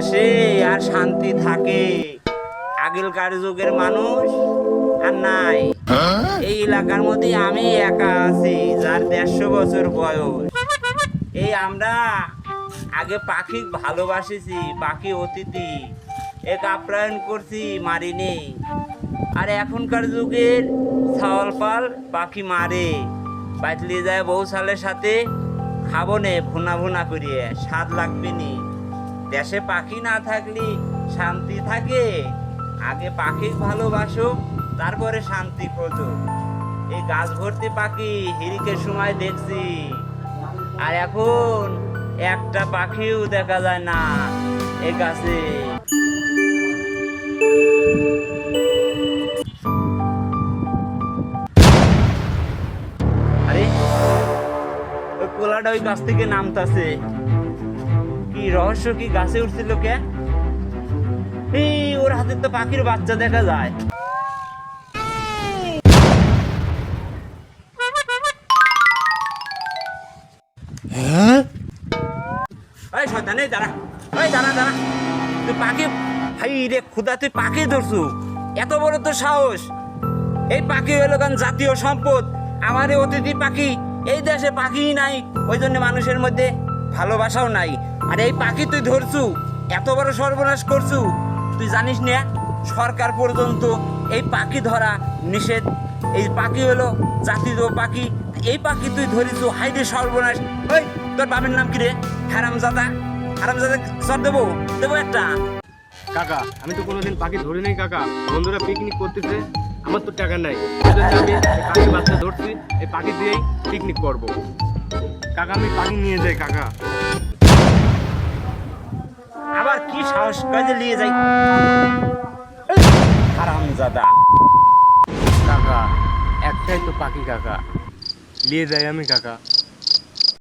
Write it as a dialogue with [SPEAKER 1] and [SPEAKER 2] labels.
[SPEAKER 1] দেশে আর শান্তি থাকে? আগেকার যুগের মানুষ আর নাই। এই এলাকার মধ্যে আমি একা আছি, যার 150 বছর বয়স। এই আমরা আগে পাখি ভালোবাসিছি, পাখি অতিথি এক আপ্যায়ন করছি, মারিনি। আর এখনকার যুগের ছাওয়াল পাল পাখি মারে, বাইতলি যায় বউ সালের সাথে খাবো নে ভুনা ভুনা করিয়ে, স্বাদ লাগবে নি। দেশে পাখি না থাকলে শান্তি থাকে? আগে পাখি ভালোবাসো, তারপরে শান্তি খোঁজো। এই গাছ ভর্তি পাখি হিরিকের সময় দেখছি, আর এখন একটা পাখিও দেখা যায় না এই গাছে। আরে ওই পোলাটা ওই গাছ থেকে নামতাছে, কি রহস্য? কি গাছে উঠছিল কে? এই ওর হাতে তো পাখির বাচ্চা দেখা যায়। এই শয়তান, এই দাঁড়া, এই দাঁড়া দাঁড়া, তুই পাখি, ভাই রে খুদা, তুই পাখি ধরছু? এত বড় তো সাহস! এই পাখি হলো কারণ জাতীয় সম্পদ, আমার এই অতিথি পাখি। এই দেশে পাখি নাই, ওই জন্য মানুষের মধ্যে ভালোবাসাও নাই। আর এই পাখি তুই ধরছু, এত বড় সর্বনাশ করছু। তুই জানিস না সরকার পর্যন্ত এই পাখি ধরা নিষেধ? এই পাখি হলো জাতীয় পাখি, এই পাখি তুই ধরিছু, হাইরে সর্বনাশ! ওই তোর বাবার নাম কি রে? হারামজাদা, হারামজাদা, সর দেবো দেবো একটা।
[SPEAKER 2] কাকা আমি তো কোনোদিন পাখি ধরি নাই কাকা, বন্ধুরা পিকনিক করতেছে, আমার তো টাকা নাই, সেজন্য আমি পাখি বাচ্চা ধরছি, এই পাখি দিয়েই পিকনিক করব। কাকা আমি পাখি নিয়ে যাই কাকা।
[SPEAKER 1] আবার কি সাহস কাজে নিয়ে যাই? হারামজাদা!
[SPEAKER 2] কাকা একটাই তো পাখি কাকা, নিয়ে যাই আমি কাকা।